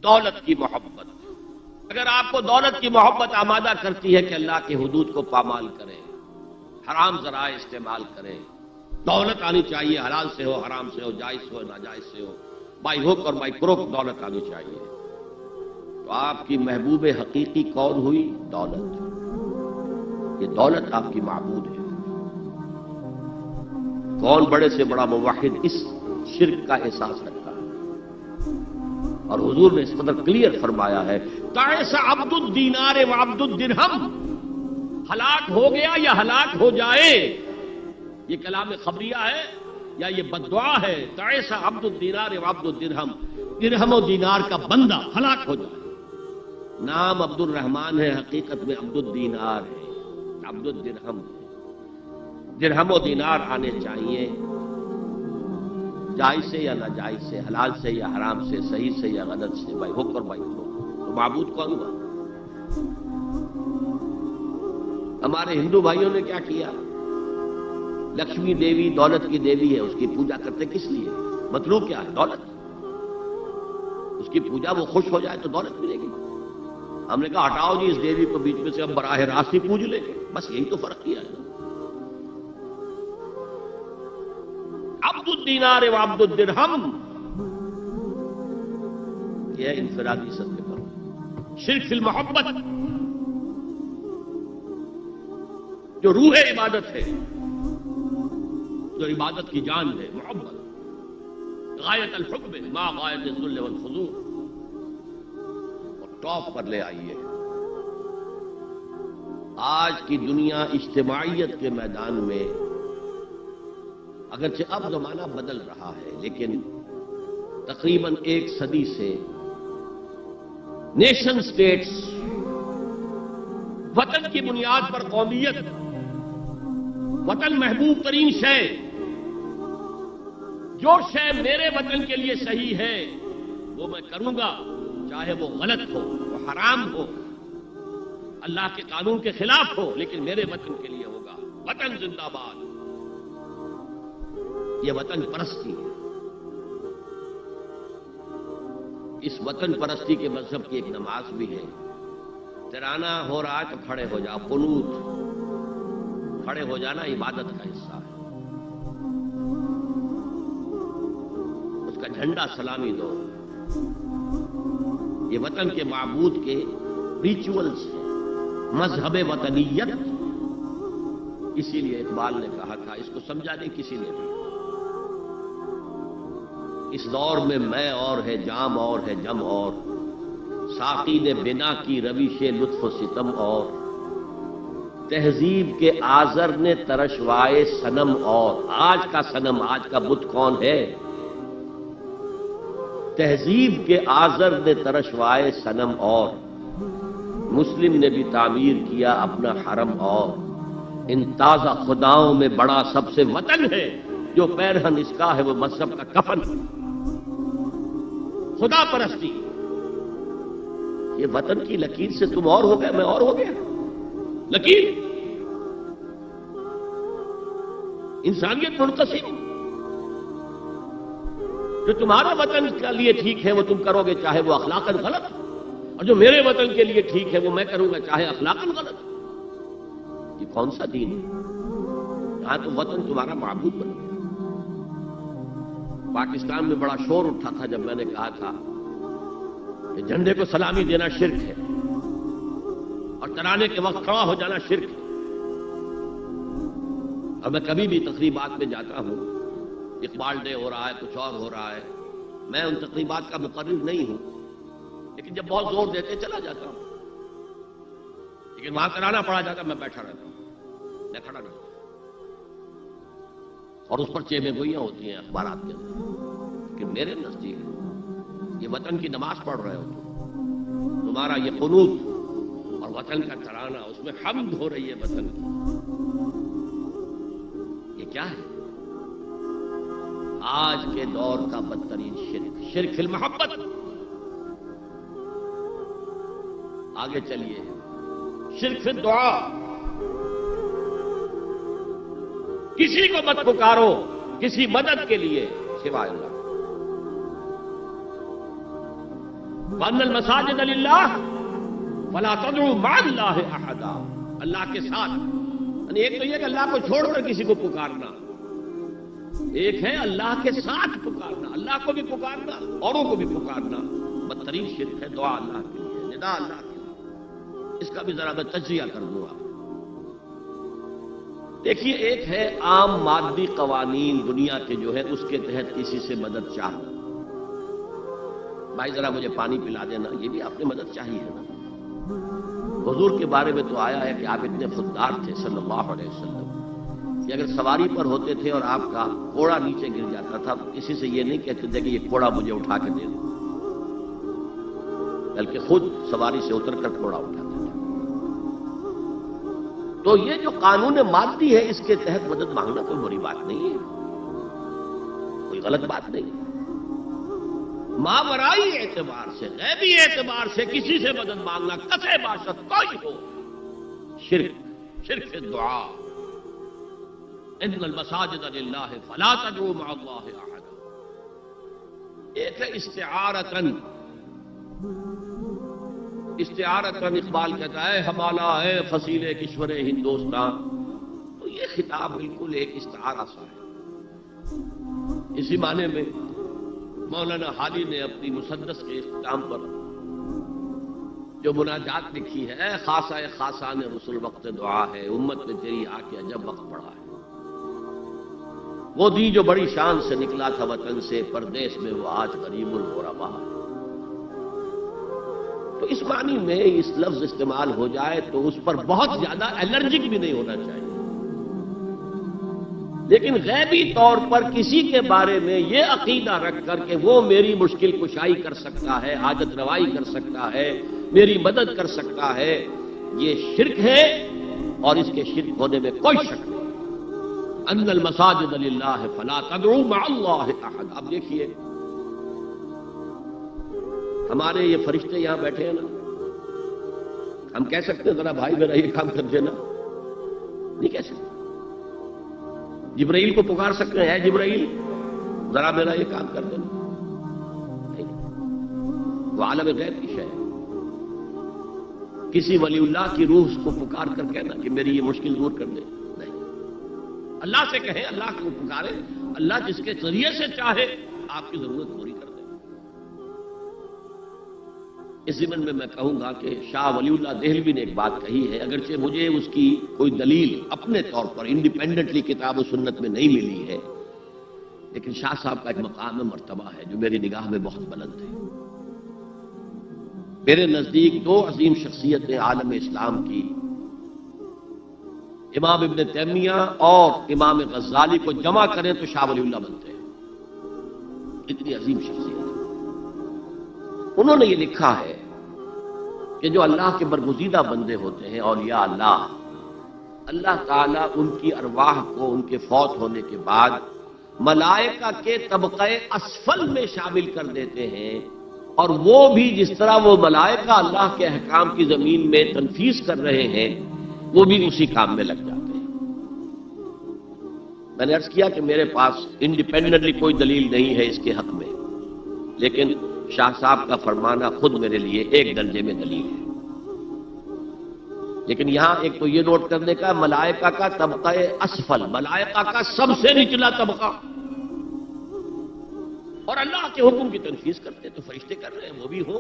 دولت کی محبت. اگر آپ کو دولت کی محبت آمادہ کرتی ہے کہ اللہ کی حدود کو پامال کریں، حرام ذرائع استعمال کریں، دولت آنی چاہیے، حلال سے ہو، حرام سے ہو، جائز سے ہو، ناجائز سے ہو، بائی ہوک اور بائی کروک دولت آنی چاہیے، تو آپ کی محبوب حقیقی کون ہوئی؟ دولت. یہ دولت آپ کی معبود ہے. کون بڑے سے بڑا موحد اس شرک کا احساس رکھتا ہے؟ اور حضور نے اس قدر کلیئر فرمایا ہے، تعس عبد الدینار و عبد الدرہم، ہلاک ہو گیا یا ہلاک ہو جائے. یہ کلام خبریہ ہے یا یہ بددعا ہے؟ تعس عبد الدینار و عبد الدرہم، درہم و دینار کا بندہ ہلاک ہو جائے. نام عبد الرحمن ہے، حقیقت میں عبد الدینار ہے، عبد الدرہم ہے. درہم و دینار آنے چاہیے، جائز سے یا ناجائز سے، حلال سے یا حرام سے، صحیح سے یا غلط سے، بھائی حکم اور بھائی حکم. تو معبود کون ہوا؟ ہمارے ہندو بھائیوں نے کیا کیا؟ لکشمی دیوی دولت کی دیوی ہے، اس کی پوجا کرتے کس لیے؟ مطلوب کیا ہے؟ دولت. اس کی پوجا وہ خوش ہو جائے تو دولت ملے گی. ہم نے کہا ہٹاؤ جی اس دیوی کو بیچ میں سے، ہم براہ راست ہی پوج لیں گے. بس یہی تو فرق کیا ہے. عبد الدینار و عبد الدرہم، یہ ہے انفرادی سطح پر شرک فی المحبت، جو روح عبادت ہے، جو عبادت کی جان ہے، محبت غایت الحب ما غایت الذل والخضوع. اور ٹاپ پر لے آئیے. آج کی دنیا اجتماعیت کے میدان میں اگرچہ اب زمانہ بدل رہا ہے، لیکن تقریباً 1 صدی سے نیشن سٹیٹس، وطن کی بنیاد پر قومیت، وطن محبوب ترین شے، جو شے میرے وطن کے لیے صحیح ہے وہ میں کروں گا، چاہے وہ غلط ہو، وہ حرام ہو، اللہ کے قانون کے خلاف ہو، لیکن میرے وطن کے لیے ہوگا. وطن زندہ باد. یہ وطن پرستی ہے. اس وطن پرستی کے مذہب کی ایک نماز بھی ہے. ترانہ ہو رہا ہے تو کھڑے ہو جاؤ. قنوت، کھڑے ہو جانا عبادت کا حصہ ہے. اس کا جھنڈا سلامی دو. یہ وطن کے معبود کے ریچولز ہیں، مذہب وطنیت. اسی لیے اقبال نے کہا تھا، اس کو سمجھا نہیں کسی نے بھی، اس دور میں میں اور ہے، جام اور ہے، جم اور، ساقی نے بنا کی روش لطف و ستم اور، تہذیب کے آزر نے ترشوائے صنم اور. آج کا صنم، آج کا بت کون ہے؟ تہذیب کے آزر نے ترشوائے صنم اور، مسلم نے بھی تعمیر کیا اپنا حرم اور. ان تازہ خداؤں میں بڑا سب سے وطن ہے، جو پیرہن اس کا ہے وہ مذہب کا کفن. خدا پرستی، یہ وطن کی لکیر سے تم اور ہو گئے، میں اور ہو گیا. لکیر انسانیت منقسم. جو تمہارا وطن کے لیے ٹھیک ہے وہ تم کرو گے، چاہے وہ اخلاقاً غلط، اور جو میرے وطن کے لیے ٹھیک ہے وہ میں کروں گا، چاہے اخلاقاً غلط. یہ کون سا دین ہے؟ یہاں تو وطن تمہارا معبود بن گیا. پاکستان میں بڑا شور اٹھا تھا جب میں نے کہا تھا کہ جھنڈے کو سلامی دینا شرک ہے اور ترانے کے وقت کھڑا ہو جانا شرک ہے. اور میں کبھی بھی تقریبات میں جاتا ہوں، اقبال ڈے ہو رہا ہے، کچھ اور ہو رہا ہے، میں ان تقریبات کا مقرر نہیں ہوں، لیکن جب بہت زور دیتے چلا جاتا ہوں. لیکن وہاں ترانہ پڑا جاتا میں بیٹھا رہتا ہوں، میں کھڑا رہتا ہوں. اور اس پر چیمیں گوئیاں ہوتی ہیں اخبارات کے اندر. کہ میرے نزدیک یہ وطن کی نماز پڑھ رہے ہو، تمہارا یہ قنوت اور وطن کا ترانہ، اس میں حمد ہو رہی ہے وطن کی. یہ کیا ہے؟ آج کے دور کا بدترین شرک، شرک فی المحبت. آگے چلیے، شرک فی الدعا. کسی کو مت پکارو کسی مدد کے لیے سوائے اللہ. وَأَنَّ الْمَسَاجِدَ لِلَّهِ فَلَا تَدْعُوا مَعَ اللَّهِ أَحَدًا، اللہ کے ساتھ، یعنی ایک تو یہ کہ اللہ کو چھوڑ کر کسی کو پکارنا، ایک ہے اللہ کے ساتھ پکارنا، اللہ کو بھی پکارنا اوروں کو بھی پکارنا۔ بدترین شرک ہے دعا اللہ کے لیے، ندا اللہ کے لیے، اس کا بھی ذرا میں تجزیہ کر دوں آپ۔ دیکھیے، ایک ہے عام مادی قوانین دنیا کے جو ہے اس کے تحت کسی سے مدد چاہنا، بھائی ذرا مجھے پانی پلا دینا، یہ بھی آپ نے مدد چاہیے ہے نا۔ حضور کے بارے میں تو آیا ہے کہ آپ اتنے خوددار تھے صلی اللہ علیہ وسلم کہ اگر سواری پر ہوتے تھے اور آپ کا کوڑا نیچے گر جاتا تھا تو کسی سے یہ نہیں کہتے تھے کہ یہ کوڑا مجھے اٹھا کے دے دو، بلکہ خود سواری سے اتر کر کوڑا اٹھاتے تھے۔ تو یہ جو قانون مادی ہے اس کے تحت مدد مانگنا کوئی بری بات نہیں ہے، کوئی غلط بات نہیں۔ ماورائی اعتبار سے، غیبی اعتبار سے کسی سے مدد مانگنا کسے باشد کوئی ہو، شرک دعا۔ ان المساجد للہ فلا تدعوا مع اللہ احدا۔ ایک ہے استعارتن اقبال کہتا ہے ہمالا ہے فصیل کشور ہندوستان، تو یہ خطاب بالکل ایک استعارہ سا ہے۔ اسی معنی میں مولانا حالی نے اپنی مسدس کے اختتام پر جو مناجات لکھی ہے، خاصہ خاصان رسول وقت دعا ہے، امت میں تیری آ کے عجب وقت پڑا ہے، وہ دی جو بڑی شان سے نکلا تھا وطن سے، پردیس میں وہ آج غریب الغربا۔ تو اس معنی میں اس لفظ استعمال ہو جائے تو اس پر بہت زیادہ الرجک بھی نہیں ہونا چاہیے، لیکن غیبی طور پر کسی کے بارے میں یہ عقیدہ رکھ کر کہ وہ میری مشکل کشائی کر سکتا ہے، حاجت روائی کر سکتا ہے، میری مدد کر سکتا ہے، یہ شرک ہے، اور اس کے شرک ہونے میں کوئی شک نہیں۔ ان المساجد للہ فلا تدعوا مع اللہ احد۔ اب دیکھیے، ہمارے یہ فرشتے یہاں بیٹھے ہیں نا، ہم کہہ سکتے ہیں ذرا بھائی میرا یہ کام کر دینا؟ نہیں کہہ سکتے۔ جبرائیل کو پکار سکتے ہیں، اے جبرائیل ذرا میرا یہ کام کر دینا؟ نہیں، وہ عالم غیب کی شے ہے۔ کسی ولی اللہ کی روح کو پکار کر کہنا کہ میری یہ مشکل دور کر دے؟ نہیں، اللہ سے کہیں، اللہ کو پکارے، اللہ جس کے ذریعے سے چاہے آپ کی ضرورت پوری کر دے۔ اس ضمن میں میں کہوں گا کہ شاہ ولی اللہ دہلوی نے ایک بات کہی ہے، اگرچہ مجھے اس کی کوئی دلیل اپنے طور پر انڈیپینڈنٹلی کتاب و سنت میں نہیں ملی ہے، لیکن شاہ صاحب کا ایک مقام مرتبہ ہے جو میری نگاہ میں بہت بلند ہے۔ میرے نزدیک دو عظیم شخصیتیں عالم اسلام کی، امام ابن تیمیہ اور امام غزالی کو جمع کریں تو شاہ ولی اللہ بنتے ہیں، اتنی عظیم شخصیت۔ انہوں نے یہ لکھا ہے کہ جو اللہ کے برگزیدہ بندے ہوتے ہیں، اولیاء اللہ، اللہ تعالیٰ ان کی ارواح کو ان کے فوت ہونے کے بعد ملائکہ کے طبقہ اسفل میں شامل کر دیتے ہیں، اور وہ بھی جس طرح وہ ملائکہ اللہ کے احکام کی زمین میں تنفیذ کر رہے ہیں، وہ بھی اسی کام میں لگ جاتے ہیں۔ میں نے عرض کیا کہ میرے پاس انڈیپینڈنٹلی کوئی دلیل نہیں ہے اس کے حق میں، لیکن شاہ صاحب کا فرمانا خود میرے لیے ایک درجے میں دلیل ہے۔ لیکن یہاں ایک تو یہ نوٹ کرنے کا، ملائکہ کا طبقہ اسفل، ملائکہ کا سب سے نچلا طبقہ، اور اللہ کے حکم کی تنفیذ کرتے تو فرشتے کر رہے ہیں، وہ بھی ہوں،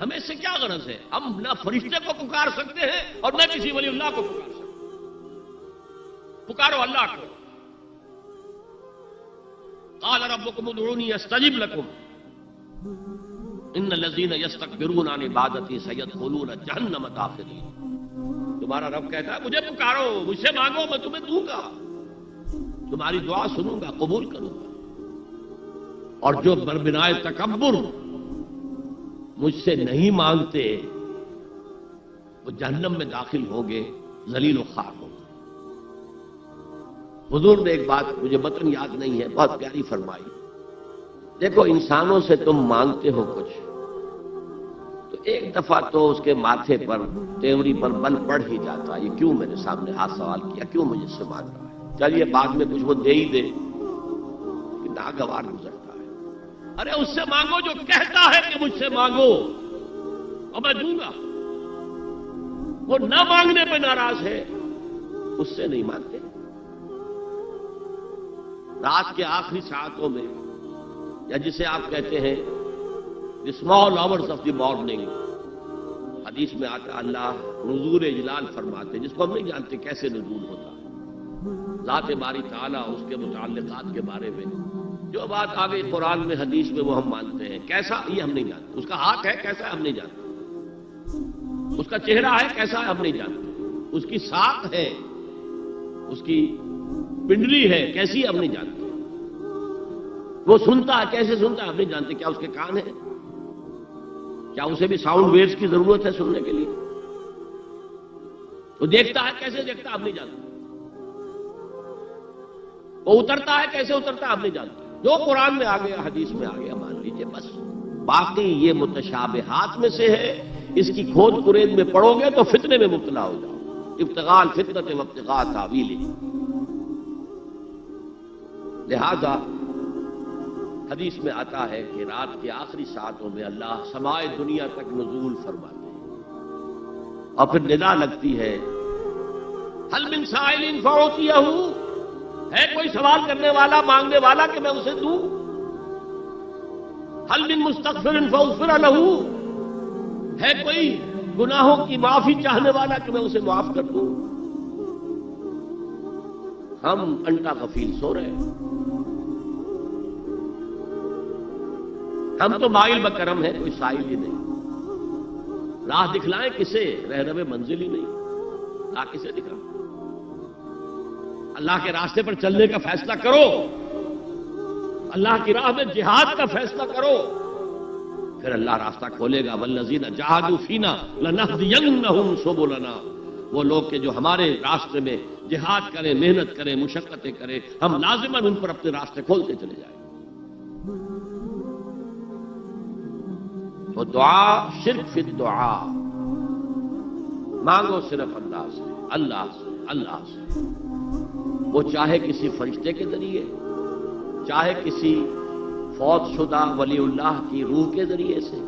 ہمیں سے کیا غرض ہے؟ ہم نہ فرشتے کو پکار سکتے ہیں اور نہ کسی ولی اللہ کو پکار سکتے۔ پکارو اللہ کو۔ قال ربکم ادعونی استجب لکم ان الذین یستکبرون عن عبادتی سیدخلون جہنم داخرین۔ تمہارا رب کہتا ہے مجھے پکارو، مجھ سے مانگو، میں تمہیں دوں گا، تمہاری دعا سنوں گا، قبول کروں گا، اور جو بربنائے تکبر مجھ سے نہیں مانگتے وہ جہنم میں داخل ہوں گے، ذلیل و خوار ہوں گے۔ حضور نے ایک بات مجھے متن یاد نہیں ہے، بہت پیاری فرمائی، دیکھو انسانوں سے تم مانگتے ہو کچھ تو ایک دفعہ تو اس کے ماتھے پر، تیوری پر بل پڑ ہی جاتا ہے، یہ کیوں میرے سامنے ہاتھ سوال کیا، کیوں مجھے سے مانگ رہا ہے، چلیے بعد میں کچھ وہ دے ہی دے، کہ ناگوار گزرتا ہے۔ ارے اس سے مانگو جو کہتا ہے کہ مجھ سے مانگو، اور میں دوں گا. وہ نہ مانگنے پہ ناراض ہے، اس سے نہیں مانتے. رات کے آخری ساعتوں میں، یا جسے آپ کہتے ہیں the small hours of the morning, حدیث میں آتا اللہ نزول اجلال فرماتے، جس کو ہم نہیں جانتے کیسے نزول ہوتا. ذات باری تعالیٰ، اس کے متعلقات کے بارے میں جو بات آ گئی قرآن میں حدیث میں، وہ ہم مانتے ہیں. کیسا، یہ ہم نہیں جانتے. اس کا ہاتھ ہے کیسا ہے ہم نہیں جانتے. اس کا چہرہ ہے کیسا ہے ہم نہیں جانتے. اس کی ساکھ ہے، اس کی پنڈلی ہے کیسی ہے ہم نہیں جانتے. وہ سنتا ہے کیسے سنتا ہے ہم نہیں جانتے. کیا اس کے کان ہیں؟ کیا اسے بھی ساؤنڈ ویوز کی ضرورت ہے سننے کے لیے؟ وہ دیکھتا ہے کیسے دیکھتا ہے ہم نہیں جانتے. وہ اترتا ہے کیسے اترتا ہے ہم نہیں جانتے. جو قرآن میں آ گیا، حدیث میں آ گیا، مان لیجئے بس. باقی یہ متشابہات میں سے ہے. اس کی کھود کرید میں پڑو گے تو فتنے میں مبتلا ہو جاؤ. ابتغاء الفتنۃ وابتغاء تاویلہ. لہذا حدیث میں آتا ہے کہ رات کے آخری ساعتوں میں اللہ سمائے دنیا تک نزول فرماتے ہیں، اور پھر ندا لگتی ہے حل من سائل فاعطیہ، ہے کوئی سوال کرنے والا، مانگنے والا کہ میں اسے دوں. حل من مستغفر فاغفر لہ، ہے کوئی گناہوں کی معافی چاہنے والا کہ میں اسے معاف کر دوں. ہم انٹا غفیل سو رہے ہیں. ہم تو مائل بکرم ہیں، کوئی سائل ہی نہیں. راہ دکھلائیں کسے؟ رہنم منزل ہی نہیں. راہ کسے دکھائیں؟ اللہ کے راستے پر چلنے کا فیصلہ کرو، اللہ کی راہ میں جہاد کا فیصلہ کرو، پھر اللہ راستہ کھولے گا. والذین جاہدوا فینا لنہدینہم سبلنا. وہ لوگ کہ جو ہمارے راستے میں جہاد کریں، محنت کریں، مشقتیں کریں، ہم لازماً ان پر اپنے راستے کھولتے چلے جائیں. تو دعا شرک فی الدعا. مانگو صرف اللہ سے، اللہ سے، اللہ سے. وہ چاہے کسی فرشتے کے ذریعے، چاہے کسی فوت شدہ ولی اللہ کی روح کے ذریعے سے،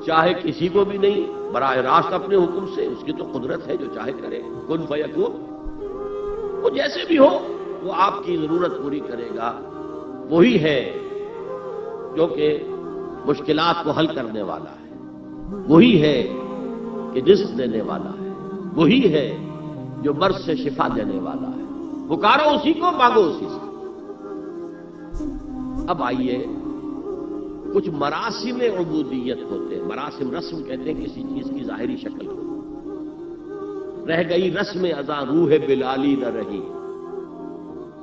چاہے کسی کو بھی نہیں، براہ راست اپنے حکم سے. اس کی تو قدرت ہے، جو چاہے کرے. کن فیکون. وہ جیسے بھی ہو، وہ آپ کی ضرورت پوری کرے گا. وہی ہے جو کہ مشکلات کو حل کرنے والا ہے. وہی ہے کہ رزق دینے والا ہے. وہی ہے جو مرض سے شفا دینے والا ہے. پکارو اسی کو، مانگو اسی سے. اب آئیے، کچھ مراسم عبودیت ہوتے ہیں. مراسم، رسم کہتے ہیں کسی چیز کی ظاہری شکل کو. رہ گئی رسم ازاں روح بلالی نہ رہی،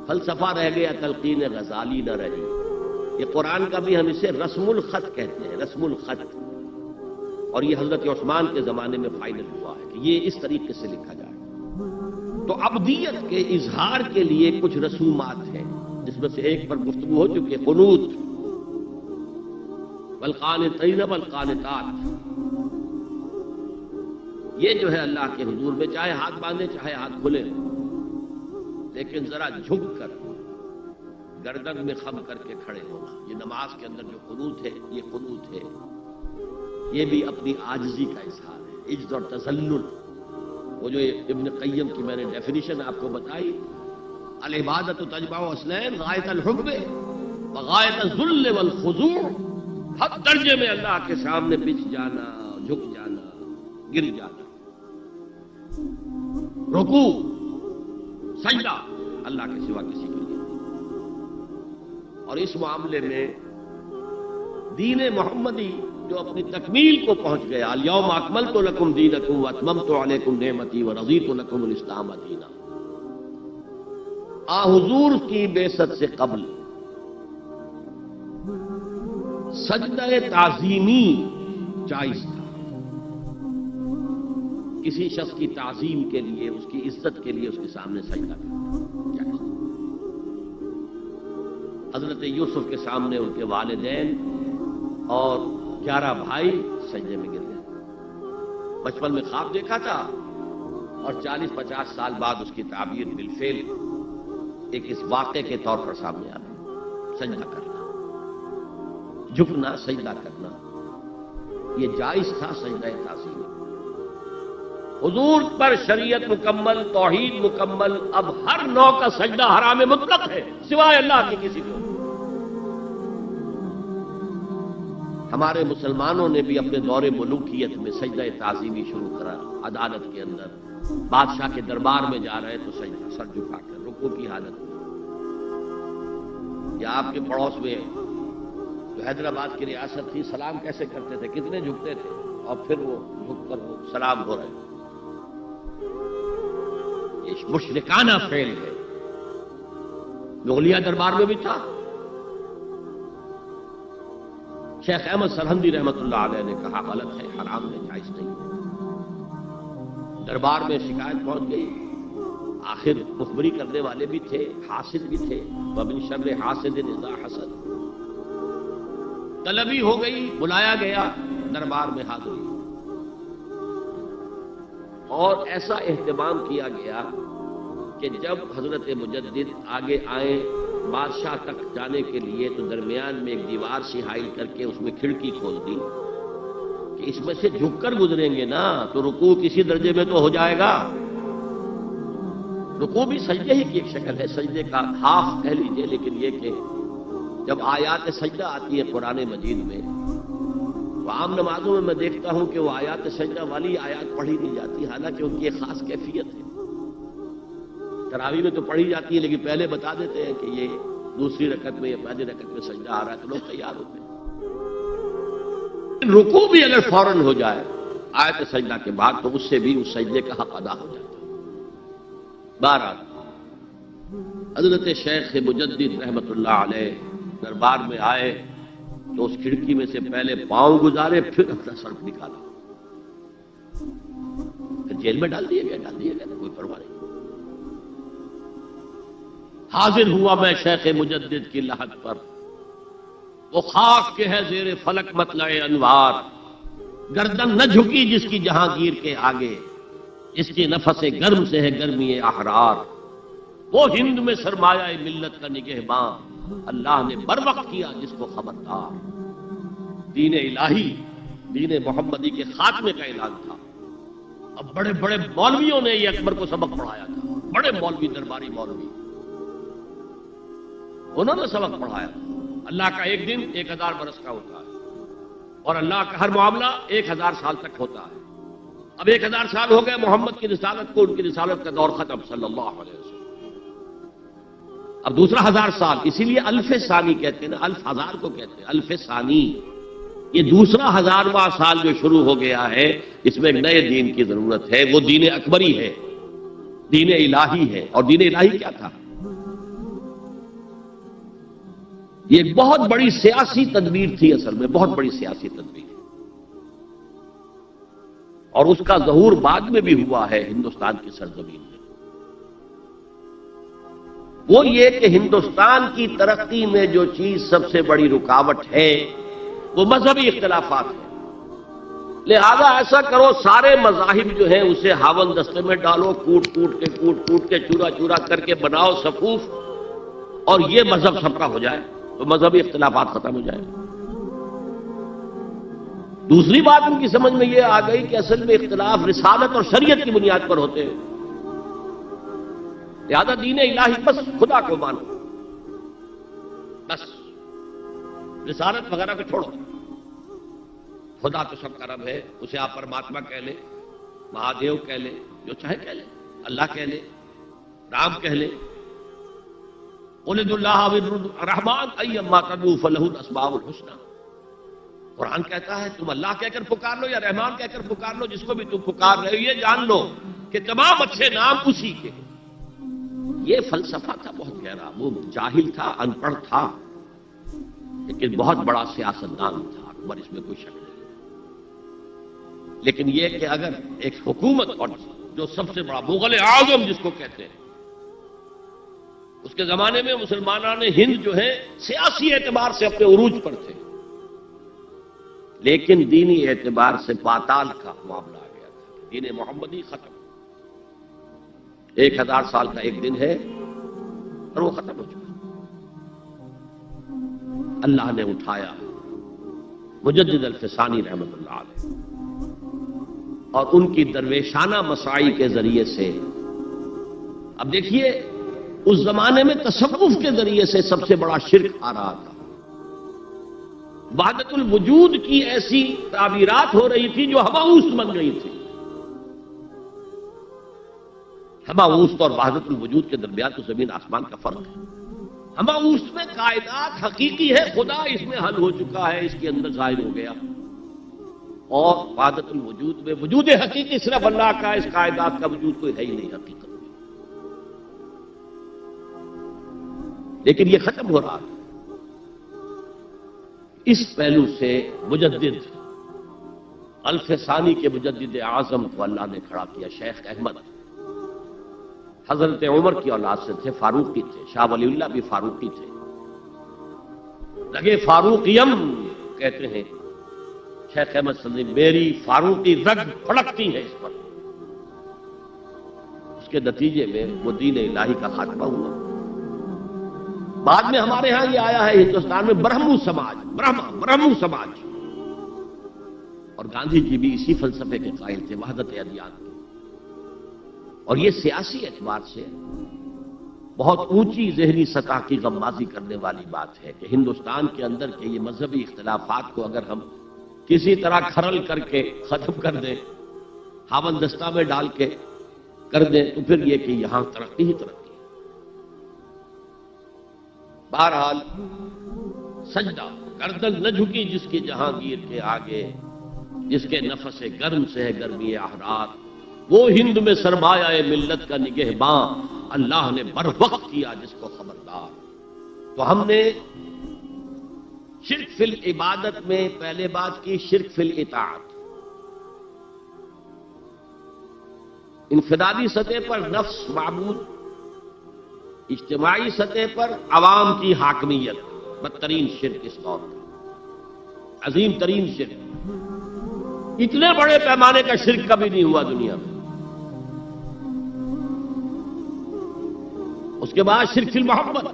فلسفہ رہ گیا تلقین غزالی نہ رہی. یہ قرآن کا بھی ہم اسے رسم الخط کہتے ہیں، رسم الخط. اور یہ حضرت عثمان کے زمانے میں فائنل ہوا ہے کہ یہ اس طریقے سے لکھا جائے. تو عبدیت کے اظہار کے لیے کچھ رسومات ہیں، جس میں سے ایک پر گفتگو ہو چکی ہے، قنوت. والقانتین والقانتات. یہ جو ہے اللہ کے حضور میں چاہے ہاتھ باندھے چاہے ہاتھ کھلے، لیکن ذرا جھک کر گردن میں خم کر کے کھڑے ہونا. یہ نماز کے اندر جو قنوت ہے، یہ قنوت ہے. یہ بھی اپنی عاجزی کا اظہار ہے، عجز اور تذلل. وہ جو ابن قیم کی میں نے ڈیفینیشن آپ کو بتائی، العبادت تجمع اصلین، غایت الحب وغایت الذل والخضوع. حق درجے میں اللہ کے سامنے پچھ جانا، جھک جانا، گر جانا. رکوع، سجدہ اللہ کے سوا کسی کے لیے. اور اس معاملے میں دین محمدی جو اپنی تکمیل کو پہنچ گیا، الیوم اکملت لکم دینکم واتممت علیکم نعمتی ورضیت لکم الاسلام دینا. حضور کی بعثت سے قبل سجدہ تعظیمی جائز تھا. کسی شخص کی تعظیم کے لیے، اس کی عزت کے لیے اس کے سامنے سجدہ کرنا جائز تھا. حضرت یوسف کے سامنے ان کے والدین اور 11 بھائی سجدے میں گر گئے. بچپن میں خواب دیکھا تھا اور 40-50 سال بعد اس کی تعبیر بالفعل ایک اس واقعے کے طور پر سامنے آ گئی. سجدہ کرنا، جھکنا، سجدہ کرنا. یہ جائز تھا سجدہ تعظیم. حضور پر شریعت مکمل، توحید مکمل، اب ہر نوع کا سجدہ حرام مطلق ہے سوائے اللہ کے کسی کو. ہمارے مسلمانوں نے بھی اپنے دور ملوکیت میں سجدہ تعظیمی شروع کرا. عدالت کے اندر بادشاہ کے دربار میں جا رہے تو سجدہ سر جھکا کر رکوع کی حالت میں. یا آپ کے پڑوس میں جو حیدرآباد کی ریاست تھی سلام کیسے کرتے تھے، کتنے جھکتے تھے، اور پھر وہ جھک کر وہ سلام ہو رہے. یہ مشرکانہ فعل ہے. مغلیہ دربار میں بھی تھا. شیخ احمد سرہندی رحمۃ اللہ علیہ نے کہا غلط ہے، حرام ہے، جائز نہیں. دربار میں شکایت پہنچ گئی. آخر مخبری کرنے والے بھی تھے، حاسد بھی تھے. وَمِن شَرِّ حَاسِدٍ إِذَا حَسَدَ. طلبی ہو گئی، بلایا گیا، دربار میں حاضری. اور ایسا اہتمام کیا گیا کہ جب حضرت مجدد آگے آئے بادشاہ تک جانے کے لیے تو درمیان میں ایک دیوار سی حائل کر کے اس میں کھڑکی کھول دی کہ اس میں سے جھک کر گزریں گے نا تو رکوع کسی درجے میں تو ہو جائے گا. رکوع بھی سجدے ہی کی ایک شکل ہے، سجدے کا ہاف کہہ لیجیے. لیکن یہ کہ جب آیات سجدہ آتی ہے قرآن مجید میں، وہ عام نمازوں میں دیکھتا ہوں کہ وہ آیات سجدہ والی آیات پڑھی نہیں جاتی، حالانکہ ان کی ایک خاص کیفیت ہے. تراویح میں تو پڑھی جاتی ہے لیکن پہلے بتا دیتے ہیں کہ یہ دوسری رکعت میں یا پہلی رکعت میں سجدہ آ رہا ہے تو لوگ تیار ہوتے ہیں. رکوع بھی اگر فوراً ہو جائے آیت سجدہ کے بعد تو اس سے بھی اس سجدے کا حق ادا ہو جاتا ہے. بہرحال حضرت شیخ مجدد رحمۃ اللہ علیہ دربار میں آئے تو اس کھڑکی میں سے پہلے پاؤں گزارے، پھر اپنا سر نکالا، پھر جیل میں ڈال دیا گیا کوئی پرواہ نہیں. حاضر ہوا میں شیخ مجدد کی لحد پر، وہ خاک کے ہے زیر فلک مطلع انوار، گردن نہ جھکی جس کی جہانگیر کے آگے، اس کے نفس گرم سے ہے گرمی احرار. وہ ہند میں سرمایہ ملت کا نگہباں، اللہ نے بر وقت کیا جس کو خبردار. دین الہی، دین محمدی کے خاتمے کا اعلان تھا. اب بڑے بڑے مولویوں نے یہ اکبر کو سبق پڑھایا تھا، بڑے مولوی، درباری مولوی، انہوں نے سبق پڑھایا. اللہ کا ایک دن 1000 برس کا ہوتا ہے اور اللہ کا ہر معاملہ 1000 سال تک ہوتا ہے. اب 1000 سال ہو گئے محمد کی رسالت کو، ان کی رسالت کا دور ختم صلی اللہ علیہ وسلم. اب دوسرا 1000 سال، اسی لیے الف ثانی کہتے ہیں نا، الف ہزار کو کہتے ہیں الف ثانی. یہ دوسرا 1000واں سال جو شروع ہو گیا ہے اس میں ایک نئے دین کی ضرورت ہے. وہ دین اکبری ہے، دین الہی ہے. اور دین الہی کیا تھا؟ یہ ایک بہت بڑی سیاسی تدبیر تھی، اصل میں بہت بڑی سیاسی تدبیر، اور اس کا ظہور بعد میں بھی ہوا ہے ہندوستان کی سرزمین میں. وہ یہ کہ ہندوستان کی ترقی میں جو چیز سب سے بڑی رکاوٹ ہے وہ مذہبی اختلافات ہیں. لہذا ایسا کرو سارے مذاہب جو ہیں اسے ہاون دستے میں ڈالو، کوٹ کوٹ کے چورا چورا کر کے بناؤ صفوف، اور یہ مذہب سب کا ہو جائے تو مذہبی اختلافات ختم ہو جائے. دوسری بات ان کی سمجھ میں یہ آ گئی کہ اصل میں اختلاف رسالت اور شریعت کی بنیاد پر ہوتے ہیں. لہذا دین الہی بس خدا کو مانو، بس رسالت وغیرہ کو چھوڑو. خدا تو سب کا رب ہے، اسے آپ پرماتما کہہ لیں، مہادیو کہہ لیں، جو چاہے کہہ لیں، اللہ کہہ لیں، رام کہہ لیں. قل ادعوا اللہ او ادعوا الرحمن ایما تدعوا فلہ الاسماء الحسنی. قرآن کہتا ہے تم اللہ کہہ کر پکار لو یا رحمان کہہ کر پکار لو، جس کو بھی تم پکار رہے ہو یہ جان لو کہ تمام اچھے نام اسی کے. یہ فلسفہ تھا بہت گہرا. وہ جاہل تھا، ان پڑھ تھا، لیکن بہت بڑا سیاستدان تھا اکبر، اس میں کوئی شک نہیں. لیکن یہ کہ اگر ایک حکومت اور جو سب سے بڑا مغل اعظم جس کو کہتے ہیں، اس کے زمانے میں مسلمانان ہند جو ہے سیاسی اعتبار سے اپنے عروج پر تھے، لیکن دینی اعتبار سے پاتال کا معاملہ آ گیا تھا. دین محمدی ختم. 1000 سال کا ایک دن ہے اور وہ ختم ہو چکا. اللہ نے اٹھایا، مجدد الفسانی رحمۃ اللہ علیہ، اور ان کی درویشانہ مساعی کے ذریعے سے. اب دیکھیے اس زمانے میں تصوف کے ذریعے سے سب سے بڑا شرک آ رہا تھا. وحدت الوجود کی ایسی تعبیرات ہو رہی تھی جو ہماؤست بن گئی تھی. ہماؤست اور وحدت الوجود کے درمیان تو زمین آسمان کا فرق ہے. ہماؤست میں کائنات حقیقی ہے، خدا اس میں حل ہو چکا ہے، اس کے اندر ظاہر ہو گیا. اور وحدت الوجود میں وجود حقیقی صرف اللہ کا، اس کائنات کا وجود کوئی ہے ہی نہیں حقیقت میں. لیکن یہ ختم ہو رہا تھا. اس پہلو سے مجدد الفسانی کے مجدد اعظم کو اللہ نے کھڑا کیا. شیخ احمد حضرت عمر کی اولاد سے تھے، فاروقی تھے. شاہ ولی اللہ بھی فاروقی تھے. لگے فاروقیم کہتے ہیں شیخ احمد صلی میری فاروقی رگ پھڑکتی ہے اس پر. اس کے نتیجے میں وہ دین الہی کا خاتمہ ہوا. بعد میں ہمارے ہاں یہ آیا ہے ہندوستان میں برہمو سماج، برہمو سماج. اور گاندھی جی بھی اسی فلسفے کے قائل تھے، وحدت ادیان کے. اور یہ سیاسی اعتبار سے بہت اونچی ذہنی سطح کی غمازی کرنے والی بات ہے کہ ہندوستان کے اندر کے یہ مذہبی اختلافات کو اگر ہم کسی طرح کھرل کر کے ختم کر دیں، ہاون دستہ میں ڈال کے کر دیں، تو پھر یہ کہ یہاں ترقی ہی ترقی. بہرحال سجدہ گردن نہ جھکی جس کی جہانگیر کے آگے، جس کے نفس گرم سے ہے گرمی احرار. وہ ہند میں سرمایہ ملت کا نگہباں، اللہ نے بر وقت کیا جس کو خبردار. تو ہم نے شرک فی العبادت میں پہلے بات کی، شرک فی الاطاعت. انفرادی سطح پر نفس معبود، اجتماعی سطح پر عوام کی حاکمیت، بدترین شرک اس دور کا، عظیم ترین شرک. اتنے بڑے پیمانے کا شرک کبھی نہیں ہوا دنیا میں. اس کے بعد شرک فی المحبت،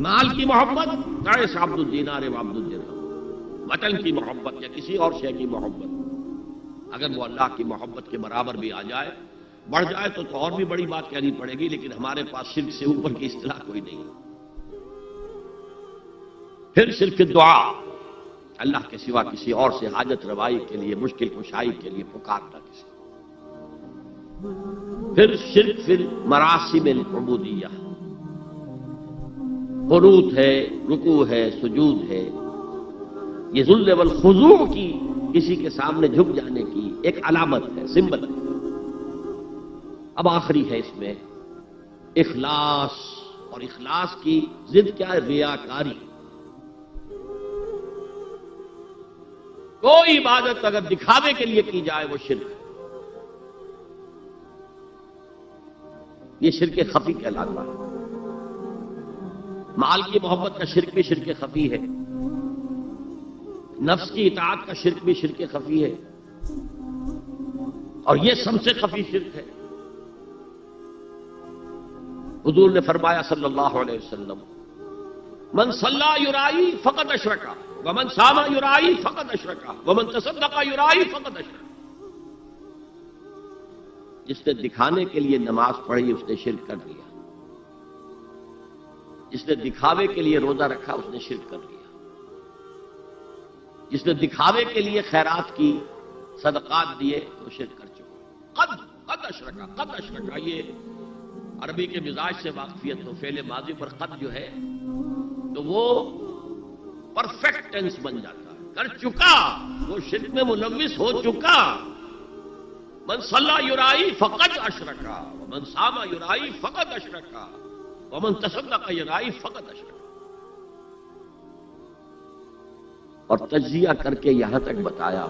مال کی محبت، قیس عبد الدینار و عبد الدرہم. وطن کی محبت یا کسی اور شے کی محبت، اگر وہ اللہ کی محبت کے برابر بھی آ جائے، بڑھ جائے تو اور بھی بڑی بات کہنی پڑے گی. لیکن ہمارے پاس شرک سے اوپر کی اصطلاح کوئی نہیں. پھر شرک دعا، اللہ کے سوا کسی اور سے حاجت روائی کے لیے، مشکل کشائی کے لیے پکارنا کسی. پھر شرک فی مراسم العبودیہ، قنوت ہے، رکوع ہے، سجود ہے، یہ ذل والخضوع کی، کسی کے سامنے جھک جانے کی ایک علامت ہے، سمبل ہے. اب آخری ہے اس میں اخلاص، اور اخلاص کی ضد کیا ہے؟ ریاکاری. کوئی عبادت اگر دکھاوے کے لیے کی جائے وہ شرک ہے. یہ شرک خفی کہلاتا ہے. مال کی محبت کا شرک بھی شرک خفی ہے، نفس کی اطاعت کا شرک بھی شرک خفی ہے، اور یہ سب سے خفی شرک ہے. حضور نے فرمایا صلی اللہ علیہ وسلم، من صلی یرائی فقد اشرک ومن صام یرائی فقد اشرک ومن تصدق یرائی فقد اشرک. جس نے دکھانے کے لیے نماز پڑھی اس نے شرک کر لیا. جس نے دکھاوے کے لیے روزہ رکھا اس نے شرک کر لیا. جس نے دکھاوے کے لیے خیرات کی، صدقات دیے، وہ شرک کر چکا. قد اشرکا، قد اشرکا، یہ عربی کے مزاج سے واقفیت. تو فعل ماضی پر قد جو ہے تو وہ پرفیکٹ ٹینس بن جاتا ہے، کر چکا، وہ شرک میں ملوث ہو چکا. من صلی یرائی فقد اشرکا ومن صام یرائی فقد اشرکا ومن تصدق یرائی فقد اشرکا. اور تجزیہ کر کے یہاں تک بتایا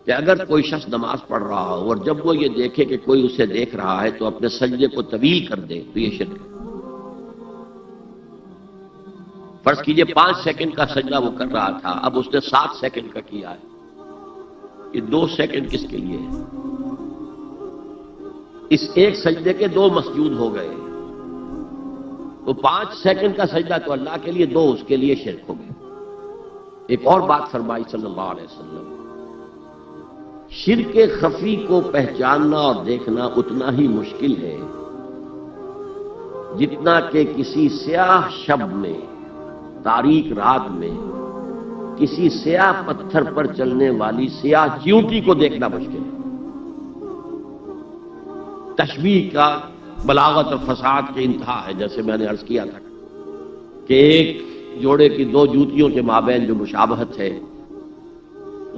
کہ اگر کوئی شخص نماز پڑھ رہا ہو اور جب وہ یہ دیکھے کہ کوئی اسے دیکھ رہا ہے تو اپنے سجدے کو طویل کر دے تو یہ شرک ہے. فرض کیجئے 5 سیکنڈ کا سجدہ وہ کر رہا تھا، اب اس نے 7 سیکنڈ کا کیا ہے. یہ 2 سیکنڈ کس کے لیے ہے؟ اس ایک سجدے کے 2 مسجود ہو گئے. تو 5 سیکنڈ کا سجدہ تو اللہ کے لیے، 2 اس کے لیے شرک ہو گئے. ایک اور بات فرمائی صلی اللہ علیہ وسلم، شرک خفی کو پہچاننا اور دیکھنا اتنا ہی مشکل ہے جتنا کہ کسی سیاہ شب میں، تاریک رات میں کسی سیاہ پتھر پر چلنے والی سیاہ چیونٹی کو دیکھنا مشکل ہے۔ تشبیہ کا بلاغت اور فصاحت کی انتہا ہے، جیسے میں نے عرض کیا تھا کہ ایک جوڑے کی دو جوتیوں کے مابین جو مشابہت ہے،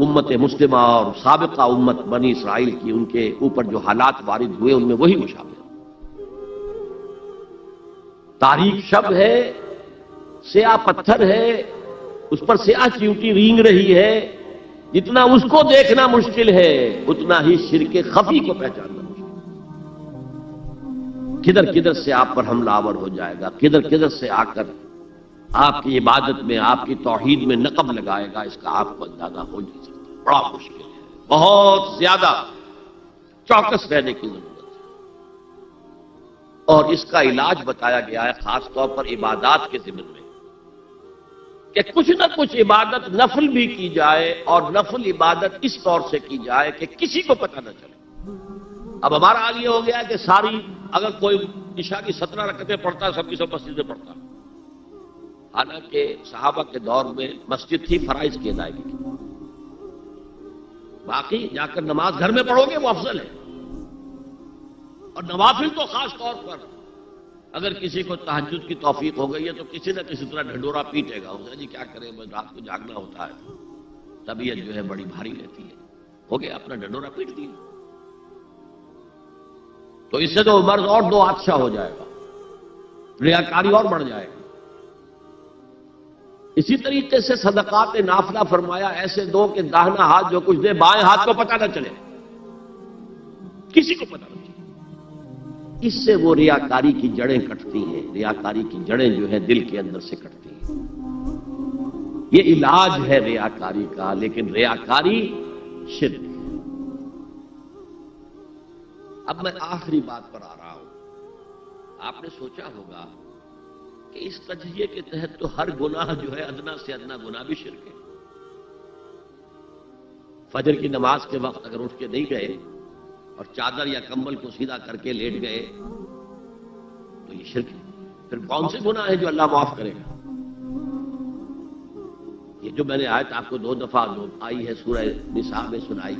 امت مسلمہ اور سابقہ امت بنی اسرائیل کی، ان کے اوپر جو حالات وارد ہوئے ان میں وہی مشابہت۔ تاریک شب ہے، سیاہ پتھر ہے، اس پر سیاہ چیونٹی رینگ رہی ہے، جتنا اس کو دیکھنا مشکل ہے اتنا ہی شرک خفی کو پہچاننا مشکل ہے۔ کدھر کدھر سے آپ پر حملہ آور ہو جائے گا، کدھر کدھر سے آ کر آپ کی عبادت میں، آپ کی توحید میں نقب لگائے گا، اس کا آپ کو اندازہ ہو نہیں سکتا۔ بڑا مشکل ہے، بہت زیادہ چوکس رہنے کی ضرورت ہے، اور اس کا علاج بتایا گیا ہے خاص طور پر عبادات کے ضمن میں، کہ کچھ نہ کچھ عبادت نفل بھی کی جائے، اور نفل عبادت اس طور سے کی جائے کہ کسی کو پتہ نہ چلے۔ اب ہمارا حال یہ ہو گیا ہے کہ ساری، اگر کوئی عشاء کی 17 رکعتیں پڑھتا ہے، سب کی سب مسجد میں پڑھتا ہے، حالانکہ صحابہ کے دور میں مسجد تھی فرائض کی ادائیگی کی، باقی جا کر نماز گھر میں پڑھو گے وہ افضل ہے۔ اور نوافل تو خاص طور پر اگر کسی کو تہجد کی توفیق ہو گئی ہے تو کسی نہ کسی طرح ڈھنڈورا پیٹے گا، اسے جی کیا کرے، رات کو جاگنا ہوتا ہے، طبیعت جو ہے بڑی بھاری رہتی ہے، ہو گیا اپنا ڈھنڈورا پیٹ دیا، تو اس سے تو مرض اور دو حادثہ ہو جائے گا، ریاکاری اور بڑھ جائے گا۔ اسی طریقے سے صدقات نافلہ فرمایا ایسے دو کہ داہنا ہاتھ جو کچھ دے بائیں ہاتھ کو پتہ نہ چلے، کسی کو پتہ نہ چلے۔ اس سے وہ ریاکاری کی جڑیں کٹتی ہیں، ریاکاری کی جڑیں جو ہے دل کے اندر سے کٹتی ہیں۔ یہ علاج ہے ریاکاری کا، لیکن ریاکاری شرک ہے۔ اب میں آخری بات پر آ رہا ہوں۔ آپ نے سوچا ہوگا کہ اس تجزیے کے تحت تو ہر گناہ جو ہے ادنا سے ادنا گناہ بھی شرک ہے۔ فجر کی نماز کے وقت اگر اٹھ کے نہیں گئے اور چادر یا کمبل کو سیدھا کر کے لیٹ گئے تو یہ شرک ہے۔ پھر کون سے گناہ ہے جو اللہ معاف کرے گا؟ یہ جو میں نے آیت آپ کو 2 دفعہ جو آئی ہے سورہ نساء میں سنائی،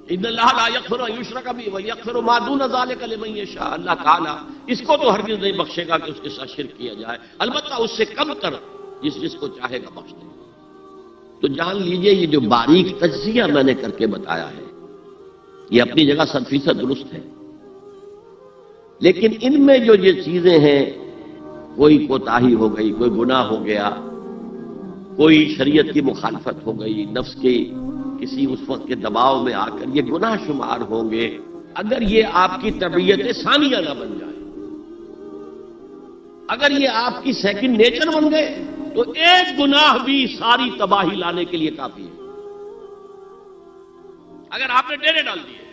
ان اللہ لا یغفر ان یشرک بہ ویغفر ما دون ذلک لمن یشاء، اللہ تعالیٰ اس کو تو ہرگز نہیں بخشے گا کہ اس کے ساتھ شرک کیا جائے، البتہ اس سے کم تر جس کو چاہے گا بخش دے گا۔ تو جان لیجئے یہ جو باریک تجزیہ میں نے کر کے بتایا ہے یہ اپنی جگہ 100% درست ہے، لیکن ان میں جو یہ چیزیں ہیں، کوئی کوتاہی ہو گئی، کوئی گناہ ہو گیا، کوئی شریعت کی مخالفت ہو گئی، نفس کے کسی اس وقت کے دباؤ میں آ کر یہ گناہ شمار ہوں گے، اگر یہ آپ کی طبیعت ثانیہ نہ بن جائے، اگر یہ آپ کی سیکنڈ نیچر بن گئے تو ایک گناہ بھی ساری تباہی لانے کے لیے کافی ہے۔ اگر آپ نے ڈیرے ڈال دیے،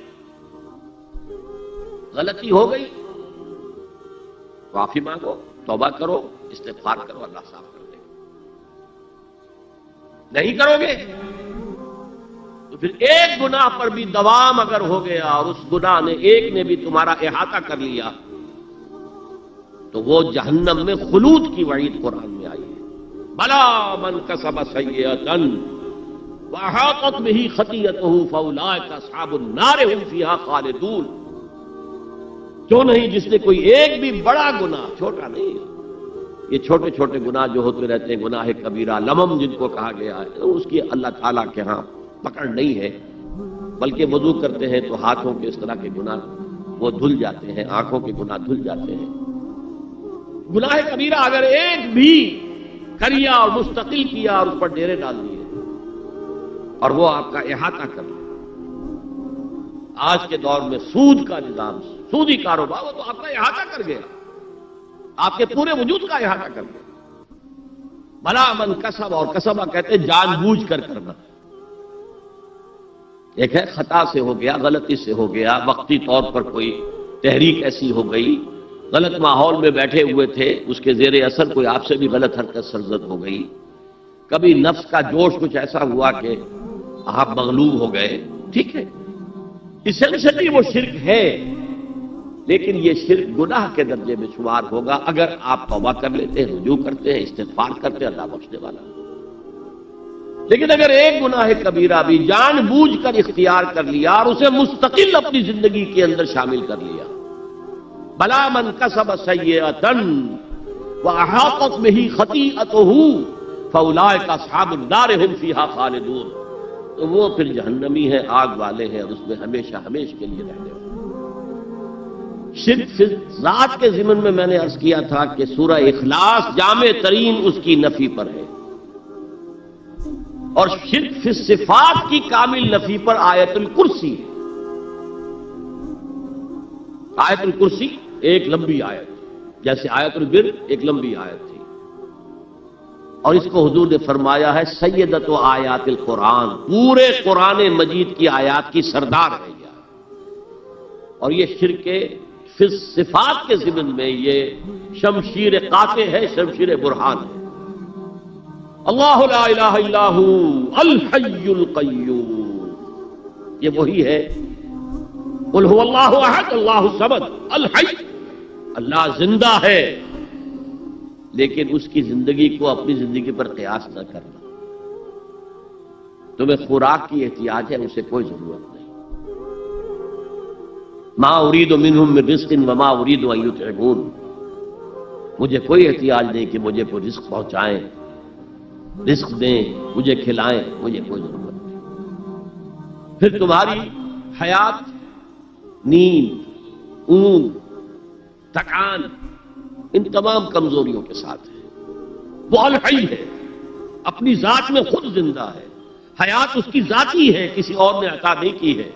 غلطی ہو گئی، معافی مانگو، توبہ کرو، استغفار کرو، اللہ صاف کر دے گا۔ نہیں کرو گے تو پھر ایک گناہ پر بھی دوام اگر ہو گیا اور اس گناہ نے ایک نے بھی تمہارا احاطہ کر لیا تو وہ جہنم میں خلود کی وعید قرآن میں آئی ہے۔ بلا من کسب سیئۃ وأحاطت به خطیئتہ فأولئک اصحاب النار هم فیہا خالدون۔ جو نہیں جس نے کوئی ایک بھی بڑا گناہ، چھوٹا نہیں، یہ چھوٹے چھوٹے گناہ جو ہوتے رہتے ہیں، گناہ کبیرہ، لمم جن کو کہا گیا ہے، اس کی اللہ تعالیٰ کے ہاں پکڑ نہیں ہے، بلکہ وضو کرتے ہیں تو ہاتھوں کے اس طرح کے گناہ وہ دھل جاتے ہیں، آنکھوں کے گناہ دھل جاتے ہیں۔ گناہ کبیرہ اگر ایک بھی کریا اور مستقل کیا اور اس پر ڈیرے ڈال دیے اور وہ آپ کا احاطہ کر لے، آج کے دور میں سود کا نظام، سودی کاروبار، وہ تو آپ کا احاطہ کر گیا، آپ کے پورے وجود کا احاطہ کر گیا۔ بھلا من کسب، اور کسبہ کہتے ہیں جان بوجھ کر کرنا، ایک ہے خطا سے ہو گیا، غلطی سے ہو گیا، وقتی طور پر کوئی تحریک ایسی ہو گئی، غلط ماحول میں بیٹھے ہوئے تھے، اس کے زیر اثر کوئی آپ سے بھی غلط حرکت سرزد ہو گئی، کبھی نفس کا جوش کچھ ایسا ہوا کہ آپ مغلوب ہو گئے، ٹھیک ہے، اسینشلی وہ شرک ہے، لیکن یہ شرک گناہ کے درجے میں شمار ہوگا اگر آپ توبہ کر لیتے ہیں، رجوع کرتے ہیں، استغفار کرتے ہیں، اللہ بخشنے والا۔ لیکن اگر ایک گناہ کبیرہ بھی جان بوجھ کر اختیار کر لیا اور اسے مستقل اپنی زندگی کے اندر شامل کر لیا، بلا من کسب سیئۃ واحاطت بہ خطیئتہ فاولئک اصحاب النار هم فیہا خالدون، تو وہ پھر جہنمی ہیں، آگ والے ہیں، اور اس میں ہمیشہ ہمیشہ کے لیے رہنے والے۔ شرک فی ذات کے ضمن میں نے عرض کیا تھا کہ سورہ اخلاص جامع ترین اس کی نفی پر ہے، اور شرک فی صفات کی کامل نفی پر آیت الکرسی ہے۔ آیت الکرسی ایک لمبی آیت، جیسے آیت البر ایک لمبی آیت تھی، اور اس کو حضور نے فرمایا ہے سیدۃ آیات القرآن، پورے قرآن مجید کی آیات کی سردار ہے یہ، اور یہ شرک فی صفات کے ضمن میں یہ شمشیر قاطع ہے، شمشیر برہان ہے۔ اللہ لا الہ الا ہو الحی القیوم، یہ وہی ہے، قل هو اللہ احد اللہ الصمد الحی، اللہ زندہ ہے، لیکن اس کی زندگی کو اپنی زندگی پر قیاس نہ کرنا۔ تمہیں خوراک کی احتیاج ہے، اسے کوئی ضرورت نہیں۔ ما اريد منهم من رزق وما اريد ان يطعمون، مجھے کوئی احتیاج نہیں کہ مجھے کوئی رزق پہنچائیں، رزق دیں، مجھے کھلائیں، مجھے کوئی ضرورت نہیں۔ پھر تمہاری حیات نیند، اونگ، تھکان، ان تمام کمزوریوں کے ساتھ ہے۔ وہ الحی ہے، اپنی ذات میں خود زندہ ہے، حیات اس کی ذاتی ہے، کسی اور نے عطا نہیں کی ہے۔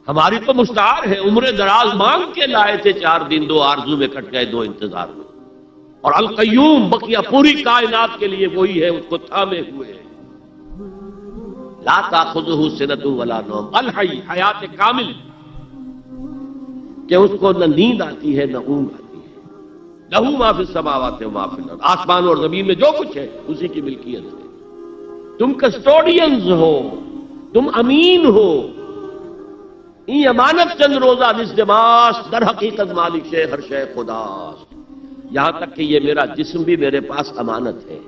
ہماری تو مستعار ہے، عمر دراز مانگ کے لائے تھے، 4 دن 2 آرزو میں کٹ گئے، 2 انتظار میں، اور القیوم بقیہ پوری کائنات کے لیے وہی ہے، اس کو تھامے ہوئے ہے۔ لا تاخذہ سنۃ ولا نوم، الحی، حیات کامل، کہ اس کو نہ نیند آتی ہے نہ اونگ آتی ہے۔ لہ ما فی السماوات و ما فی الارض، آسمان اور زمین میں جو کچھ ہے اسی کی ملکیت ہے۔ تم کسٹوڈینز ہو، تم امین ہو، این امانت چند روزہ نزدماس، در حقیقت مالک شے ہر شے خداست، یہاں تک کہ یہ میرا جسم بھی میرے پاس امانت ہے۔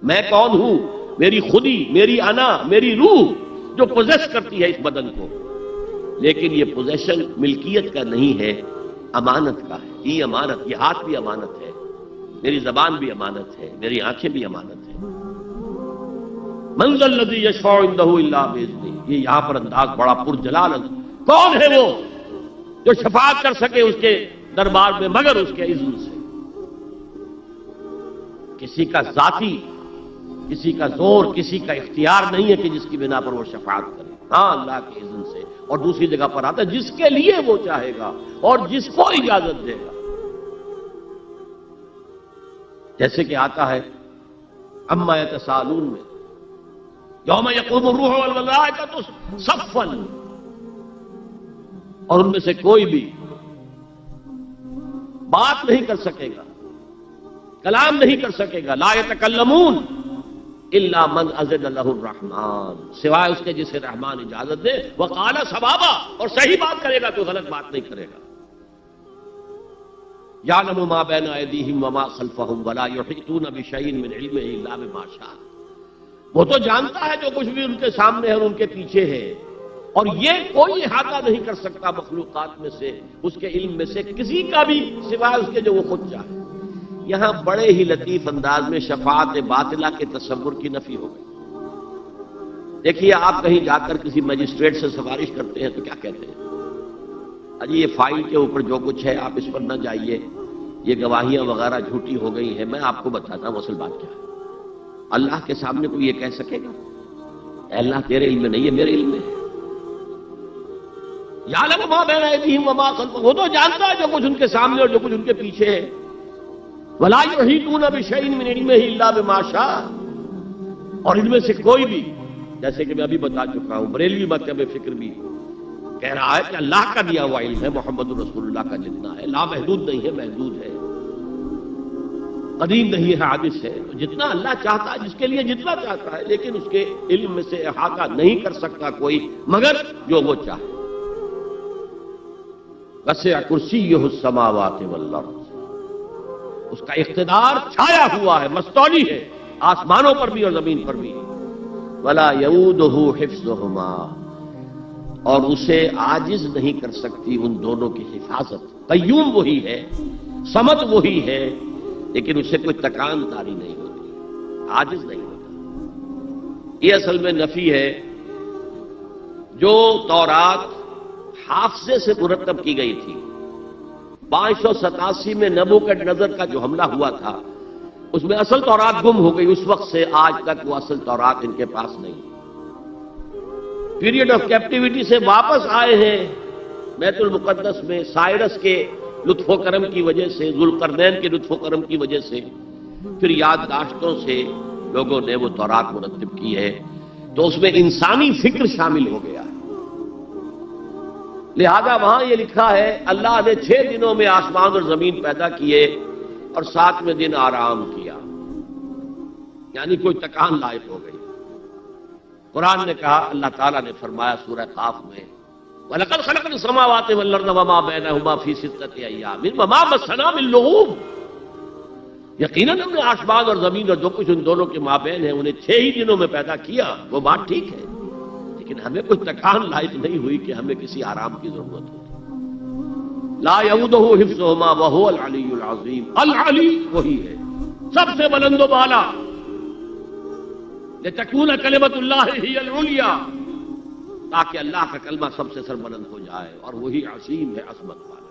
میں کون ہوں؟ میری خودی، میری انا، میری روح جو پوزیس کرتی ہے اس بدن کو، لیکن یہ پوزیشن ملکیت کا نہیں ہے، امانت کا ہے۔ یہ امانت، یہ ہاتھ بھی امانت ہے، میری زبان بھی امانت ہے، میری آنکھیں بھی امانت ہے۔ من ذا الذی یشفع عندہ الا باذنہ، یہ یہاں پر انداز بڑا پرجلال ہے۔ کون ہے وہ جو شفاعت کر سکے اس کے دربار میں مگر اس کے اذن سے؟ کسی کا ذاتی، کسی کا زور، کسی کا اختیار نہیں ہے کہ جس کی بنا پر وہ شفاعت کرے، ہاں اللہ کے اذن سے۔ اور دوسری جگہ پر آتا ہے جس کے لیے وہ چاہے گا اور جس کو اجازت دے گا، جیسے کہ آتا ہے اما یتساءلون میں، یوم یقوم الروح والملائکۃ صفا، اور ان میں سے کوئی بھی بات نہیں کر سکے گا، کلام نہیں کر سکے گا، لا یتکلمون الا من اذن له الرحمن، سوائے اس کے جسے رحمان اجازت دے، وقال صوابا، اور صحیح بات کرے گا، کوئی غلط بات نہیں کرے گا۔ یعلم ما بین ایدیہم وما خلفہم ولا یحیطون بشیء من علمہ الا بما شاء، وہ تو جانتا ہے جو کچھ بھی ان کے سامنے ہے اور ان کے پیچھے ہے، اور یہ کوئی احاطہ نہیں کر سکتا مخلوقات میں سے، اس کے علم میں سے کسی کا بھی، سوائے اس کے جو وہ خود چاہے۔ یہاں بڑے ہی لطیف انداز میں شفاعت باطلہ کے تصور کی نفی ہو گئی۔ دیکھیے، آپ کہیں جا کر کسی مجسٹریٹ سے سفارش کرتے ہیں تو کیا کہتے ہیں؟ اجی یہ فائل کے اوپر جو کچھ ہے آپ اس پر نہ جائیے، یہ گواہیاں وغیرہ جھوٹی ہو گئی ہیں، میں آپ کو بتاتا ہوں اصل بات کیا ہے۔ اللہ کے سامنے کوئی یہ کہہ سکے گا اے اللہ تیرے علم میں نہیں ہے، میرے علم میں ہے؟ یعلم ما بین ایدیہم وما خلفہم، وہ تو جانتا ہے جو کچھ ان کے سامنے اور جو کچھ ان کے پیچھے ہے۔ ولا یحیطون بشیء من علمہ الا بما شاء، اور ان میں سے کوئی بھی، جیسے کہ میں ابھی بتا چکا ہوں، بریلوی مکتب فکر بھی کہہ رہا ہے کہ اللہ کا دیا ہوا علم ہے، محمد رسول اللہ کا جتنا ہے، لا محدود نہیں ہے، محدود ہے۔ قدیم نہیں ہے، حادث ہے، تو جتنا اللہ چاہتا ہے، جس کے لیے جتنا چاہتا ہے، لیکن اس کے علم میں سے احاطہ نہیں کر سکتا کوئی مگر جو وہ چاہے۔ وسع کرسیہ السماوات والارض، اس کا اقتدار چھایا ہوا ہے، مستولی ہے، آسمانوں پر بھی اور زمین پر بھی۔ ولا یؤودہ حفظہما، اور اسے عاجز نہیں کر سکتی ان دونوں کی حفاظت۔ قیوم وہی ہے، صمد وہی ہے، لیکن اسے کوئی تکان داری نہیں ہوتی، عاجز نہیں ہوتا۔ یہ اصل میں نفی ہے۔ جو تورات حافظے سے مرتب کی گئی تھی، 587 میں نبوکدنضر کا جو حملہ ہوا تھا، اس میں اصل تورات گم ہو گئی۔ اس وقت سے آج تک وہ اصل تورات ان کے پاس نہیں۔ پیریڈ آف کیپٹیوٹی سے واپس آئے ہیں بیت المقدس میں، سائرس کے لطف و کرم کی وجہ سے، ذوالقرنین کے لطف و کرم کی وجہ سے، پھر یادداشتوں سے لوگوں نے وہ تورات مرتب کی ہے، تو اس میں انسانی فکر شامل ہو گیا۔ لہذا وہاں یہ لکھا ہے اللہ نے 6 دنوں میں آسمان اور زمین پیدا کیے اور 7ویں دن آرام کیا، یعنی کوئی تکان لائق ہو گئی۔ قرآن نے کہا، اللہ تعالیٰ نے فرمایا سورہ قاف میں، وَلَقَدْ خَلَقْنَا السَّمَاوَاتِ وَالْأَرْضَ وَمَا بَيْنَهُمَا فِي 6 أَيَّامٍ وَمَا مَسَّنَا مِن لُغُوبٍ، یقیناً ہم نے آسمان اور زمین اور جو کچھ ان دونوں کے مابین ہے انہیں 6 ہی دنوں میں پیدا کیا۔ وہ بات ٹھیک ہے، لیکن ہمیں کوئی تکان لائق نہیں ہوئی کہ ہمیں کسی آرام کی ضرورت ہو۔ لا یؤودہ حفظہما وہو العلی العظیم، العلی وہی ہے سب سے بلند و بالا، لتکون کلمۃ اللہ ہی العلیٰ، تاکہ اللہ کا کلمہ سب سے سربلند ہو جائے، اور وہی عظیم ہے، عظمت والا۔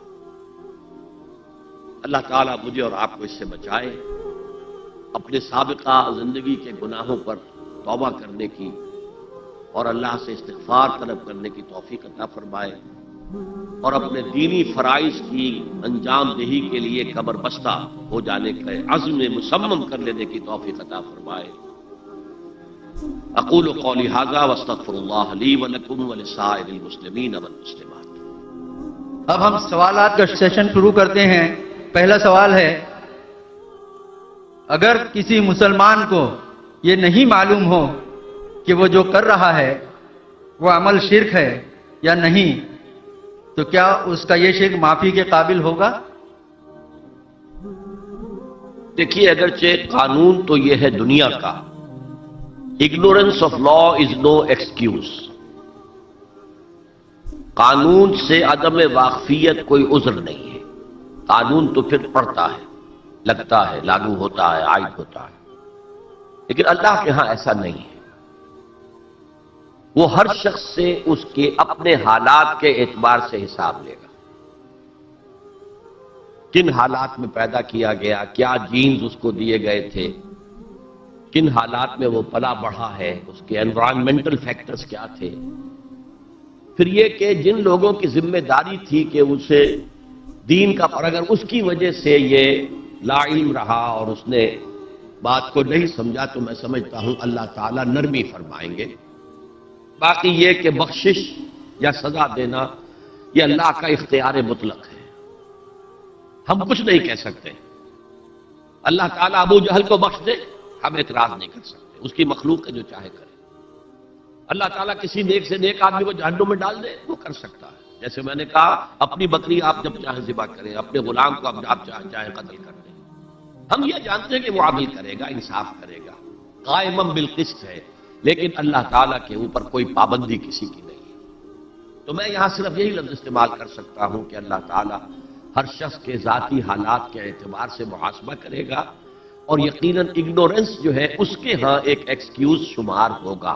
اللہ تعالیٰ مجھے اور آپ کو اس سے بچائے، اپنے سابقہ زندگی کے گناہوں پر توبہ کرنے کی اور اللہ سے استغفار طلب کرنے کی توفیق عطا فرمائے، اور اپنے دینی فرائض کی انجام دہی کے لیے کمر بستہ ہو جانے کا عزم مصمم کر لینے کی توفیق عطا فرمائے۔ اقول قولی ھذا واستغفر اللہ لی ولکم ولسائر المسلمین والمسلمات۔ اب ہم سوالات کا سیشن شروع کرتے ہیں۔ پہلا سوال ہے، اگر کسی مسلمان کو یہ نہیں معلوم ہو کہ وہ جو کر رہا ہے وہ عمل شرک ہے یا نہیں، تو کیا اس کا یہ شرک معافی کے قابل ہوگا؟ دیکھیے، اگرچہ قانون تو یہ ہے دنیا کا، ignorance of law is no excuse، قانون سے عدم واقفیت کوئی عذر نہیں ہے۔ قانون تو پھر پڑھتا ہے، لگتا ہے، لاگو ہوتا ہے، عائد ہوتا ہے، لیکن اللہ کے ہاں ایسا نہیں ہے۔ وہ ہر شخص سے اس کے اپنے حالات کے اعتبار سے حساب لے گا، کن حالات میں پیدا کیا گیا، کیا جینز اس کو دیے گئے تھے، کن حالات میں وہ پلا بڑھا ہے، اس کے انوائرمنٹل فیکٹرز کیا تھے، پھر یہ کہ جن لوگوں کی ذمہ داری تھی کہ اسے دین کا، اور اگر اس کی وجہ سے یہ لا علم رہا اور اس نے بات کو نہیں سمجھا، تو میں سمجھتا ہوں اللہ تعالیٰ نرمی فرمائیں گے۔ باقی یہ کہ بخشش یا سزا دینا یہ اللہ کا اختیار مطلق ہے، ہم کچھ نہیں کہہ سکتے۔ اللہ تعالیٰ ابو جہل کو بخش دے، ہم اعتراض نہیں کر سکتے، اس کی مخلوق ہے، جو چاہے کرے۔ اللہ تعالیٰ کسی نیک سے نیک آدمی کو جہنم میں ڈال دے، وہ کر سکتا ہے۔ جیسے میں نے کہا، اپنی بکری آپ جب چاہیں ذبح کریں، اپنے غلام کو آپ چاہیں قتل کر دیں، ہم یہ جانتے ہیں کہ وہ عدل کرے گا، انصاف کرے گا، قائم بالقسط ہے، لیکن اللہ تعالیٰ کے اوپر کوئی پابندی کسی کی نہیں ہے۔ تو میں یہاں صرف یہی لفظ استعمال کر سکتا ہوں کہ اللہ تعالیٰ ہر شخص کے ذاتی حالات کے اعتبار سے محاسبہ کرے گا، اور یقیناً اگنورنس جو ہے اس کے ہاں ایک ایکسکیوز شمار ہوگا۔